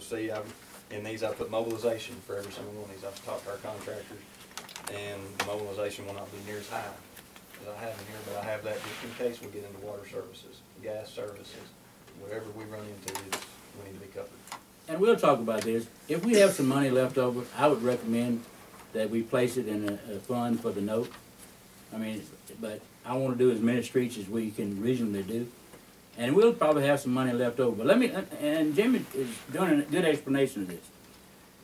you'll see in these I put mobilization for every single one of these. I've talked to our contractors, and the mobilization will not be near as high as I have in here, but I have that just in case we get into water services, gas services, whatever we run into, we need to be covered. And we'll talk about this. If we have some money left over, I would recommend that we place it in a fund for the note. I mean, but I want to do as many streets as we can reasonably do. And we'll probably have some money left over. But let me, and Jimmy is doing a good explanation of this.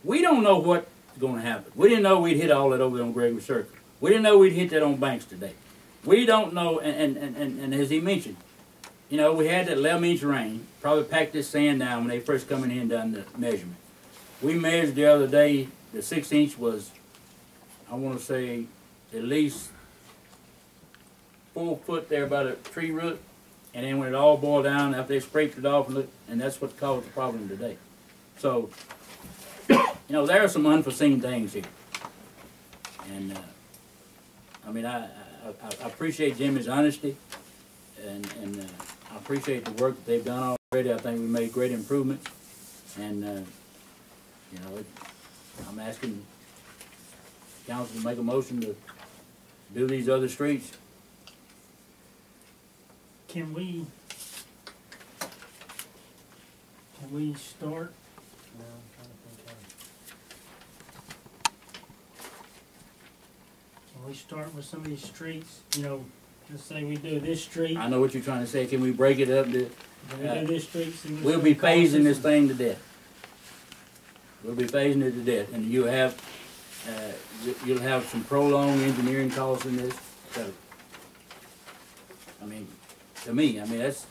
We don't know what's going to happen. We didn't know we'd hit all that over on Gregory Circle. We didn't know we'd hit that on Banks today. We don't know, and as he mentioned, you know, we had that 11-inch rain, probably packed this sand down when they first come in here and done the measurement. We measured the other day, the 6-inch was, I want to say, at least 4 foot there by the tree root. And then when it all boiled down, after they scraped it off, and that's what caused the problem today. So, you know, there are some unforeseen things here. And, I mean, I appreciate Jimmy's honesty, and I appreciate the work that they've done already. I think we made great improvements. And, you know, I'm asking council to make a motion to do these other streets. Can we start? No, I'm trying to think Can we start with some of these streets? You know, let's say we do this street. I know what you're trying to say. Can we break it up? Do this street? We'll be phasing this thing to death. We'll be phasing it to death, and you'll have some prolonged engineering costs in this. So, I mean, to me, that's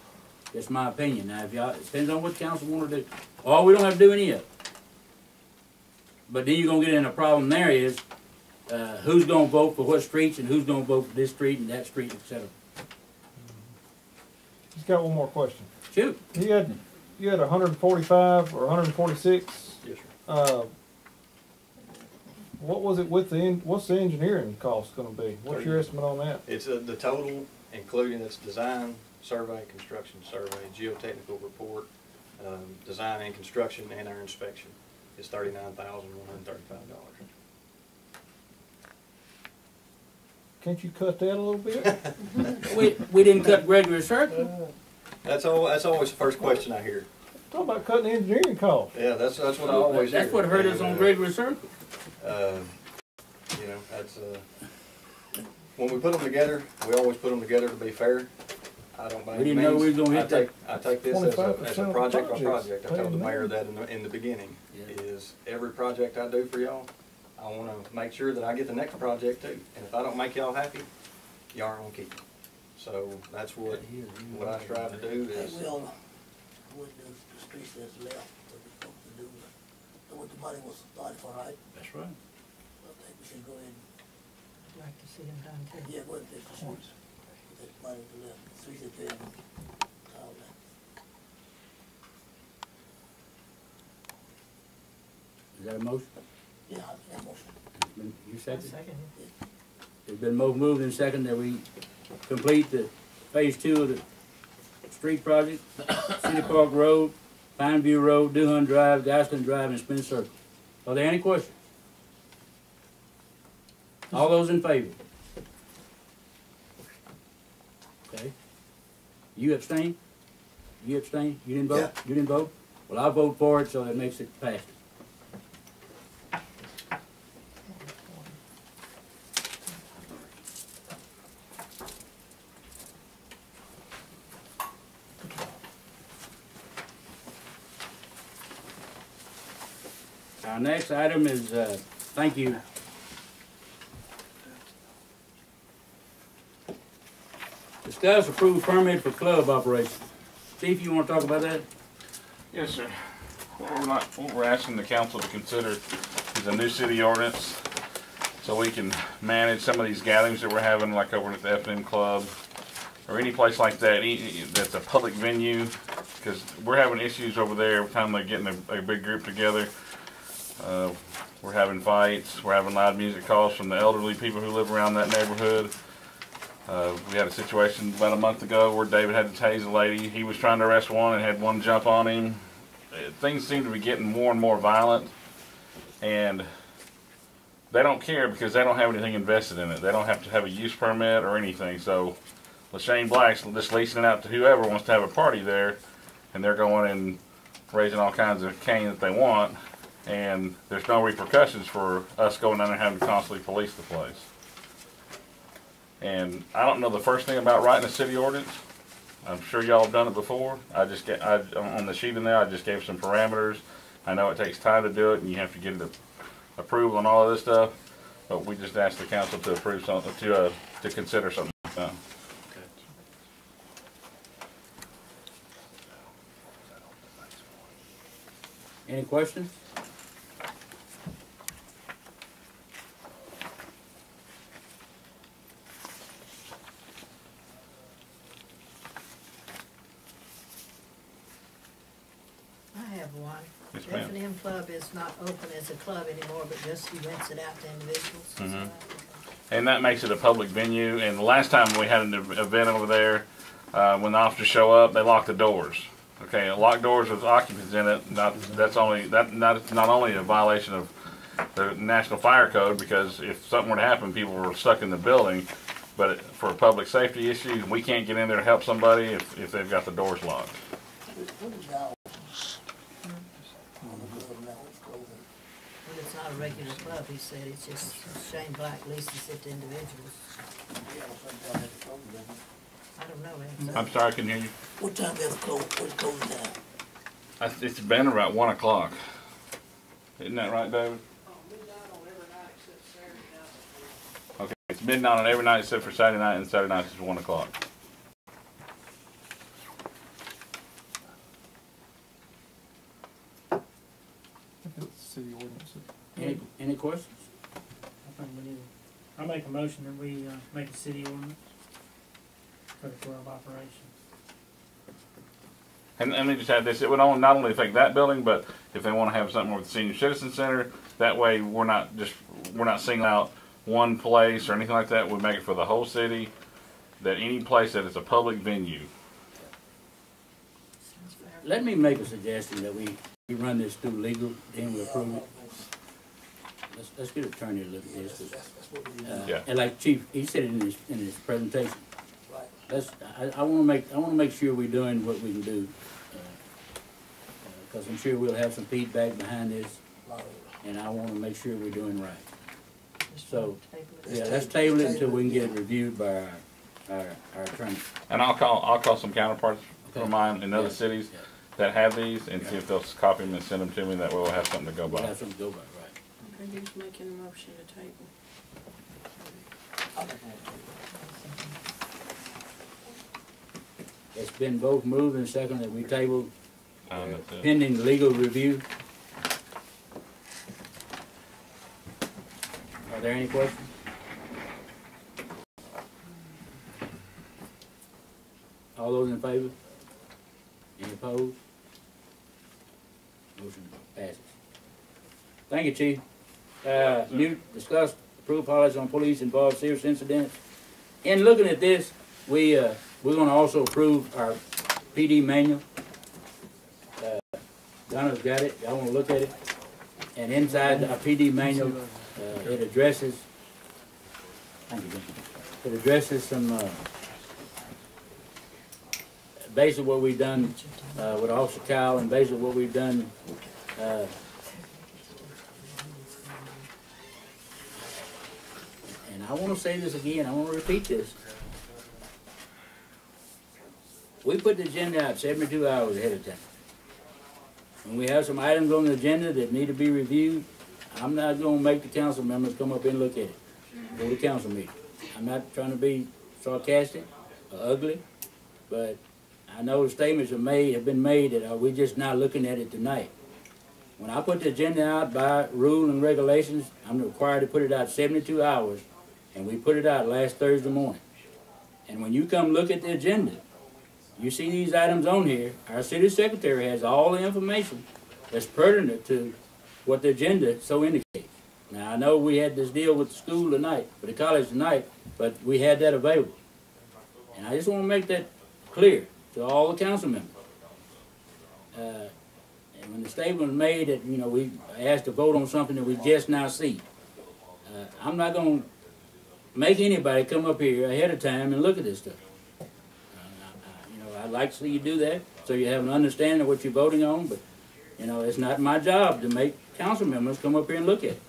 my opinion. Now, if y'all, it depends on what council want to do. Or we don't have to do any of it. But then you're gonna get in a problem. There is who's gonna vote for what streets and who's gonna vote for this street and that street, etc. He's got one more question. Shoot. You had 145 or 146. Yes, sir. What was it with what's the engineering cost going to be? What's your estimate on that? It's the total, including its design, survey, construction survey, geotechnical report, design and construction, and our inspection is $39,135. Can't you cut that a little bit? we didn't cut Gregory Circle. That's always the first question I hear. Talk about cutting engineering costs. Yeah, that's what I always hear. That's what hurt us on Gregory Circle. You know, that's when we put them together, we always put them together to be fair. I don't by we didn't know we were going to hit that. I take this as a project by project. I told the mayor that in the beginning. Yeah. Is every project I do for y'all, I want to make sure that I get the next project too. And if I don't make y'all happy, y'all aren't going to keep it. So that's what I strive to do is. Hey, Will, with the streets that's left, what we're supposed to do, what the money was started for, right? That's right. I think we should go ahead and. I'd like to see them done too. Yeah, go ahead and fix the streets. Put that money to left, the streets that there, all that. Is that a motion? Yeah, I make that motion. You second? Second. It's been moved and second that we complete the phase 2 of the street project, City Park Road, Pineview Road, Doohan Drive, Gosling Drive, and Spence Circle. Are there any questions? All those in favor? Okay. You abstain? You abstain? You didn't vote? Yeah. You didn't vote? Well, I'll vote for it, so that makes it passed. Our next item is, thank you. Discuss approved permit for club operations. Chief, you want to talk about that? Yes, sir. What we're asking the council to consider is a new city ordinance so we can manage some of these gatherings that we're having, like over at the F&M Club or any place like that that's a public venue, because we're having issues over there every time they're getting a big group together. We're having fights, we're having loud music calls from the elderly people who live around that neighborhood. We had a situation about a month ago where David had to tase a lady. He was trying to arrest one and had one jump on him. things seem to be getting more and more violent, and they don't care because they don't have anything invested in it. They don't have to have a use permit or anything. So LaShane Black's just leasing it out to whoever wants to have a party there, and they're going and raising all kinds of cane that they want, and there's no repercussions for us going down there and having to constantly police the place. And I don't know the first thing about writing a city ordinance. I'm sure y'all have done it before. On the sheet in there, I just gave some parameters. I know it takes time to do it, and you have to get the approval on all of this stuff. But we just asked the council to approve something, to consider something like that. Any questions? I have one. Yes, The ma'am. F&M Club is not open as a club anymore, but just he rents it out to individuals. Mhm. And that makes it a public venue. And the last time we had an event over there, when the officers show up, they lock the doors. Okay, locked doors with occupants in it. That's not only a violation of the National Fire Code, because if something were to happen, people were stuck in the building. But for public safety issues, we can't get in there to help somebody if they've got the doors locked. What is now? On the club now, it's closing. But it's not a regular club, he said, it's just Shane Black leases it to individuals. Yeah, sometime it's closing, doesn't it? I don't know, I'm sorry, I couldn't hear you. What time does it close, what's closing down? It's been about 1 o'clock. Isn't that right, David? Okay, it's midnight on every night except for Saturday night, and Saturday night is 1 o'clock. It's city ordinance. Any questions? I think we need, I make a motion that we, make a city ordinance for the club operation. And let me just add this, it would not only affect that building, but if they want to have something with the Senior Citizen Center, that way we're not singling out one place or anything like that. We make it for the whole city, that any place that is a public venue. Let me make a suggestion that we run this through legal, then we approve it. Let's get an attorney to look at this. That's what we do. Yeah. And like Chief, he said it in his presentation. Right. I want to make sure we're doing what we can do, because I'm sure we'll have some feedback behind this, and I want to make sure we're doing right. So, yeah, let's table it until we can get it reviewed by our attorney. And I'll call some counterparts of mine in other Yeah. cities Yeah. that have these, and see if they'll copy them and send them to me. That way we'll have something to go We'll by. have something to go by, right? Okay, who's making a motion to table? It's been both moved and seconded that we table That's it. pending legal review. Are there any questions? All those in favor? Any opposed? Motion passes. Thank you, Chief. New discuss approved policy on police involved serious incidents. In looking at this, we're gonna also approve our PD manual. Donna's got it, y'all wanna look at it? And inside our PD manual, it addresses, thank you, Jim. It addresses some, basically what we've done, with Officer Kyle, and basically what we've done, and I wanna say this again, I wanna repeat this. We put the agenda out 72 hours ahead of time. When we have some items on the agenda that need to be reviewed, I'm not gonna make the council members come up and look at it for the council meeting. I'm not trying to be sarcastic or ugly, but I know statements have been made that we're just not looking at it tonight. When I put the agenda out by rule and regulations, I'm required to put it out 72 hours, and we put it out last Thursday morning. And when you come look at the agenda, you see these items on here, our city secretary has all the information that's pertinent to what the agenda so indicates. Now, I know we had this deal with the school tonight, with the college tonight, but we had that available. And I just want to make that clear to all the council members. And when the statement was made that, you know, we asked to vote on something that we just now see, I'm not gonna make anybody come up here ahead of time and look at this stuff. You know, I'd like to see you do that, so you have an understanding of what you're voting on, but, you know, it's not my job to make council members come up here and look at it.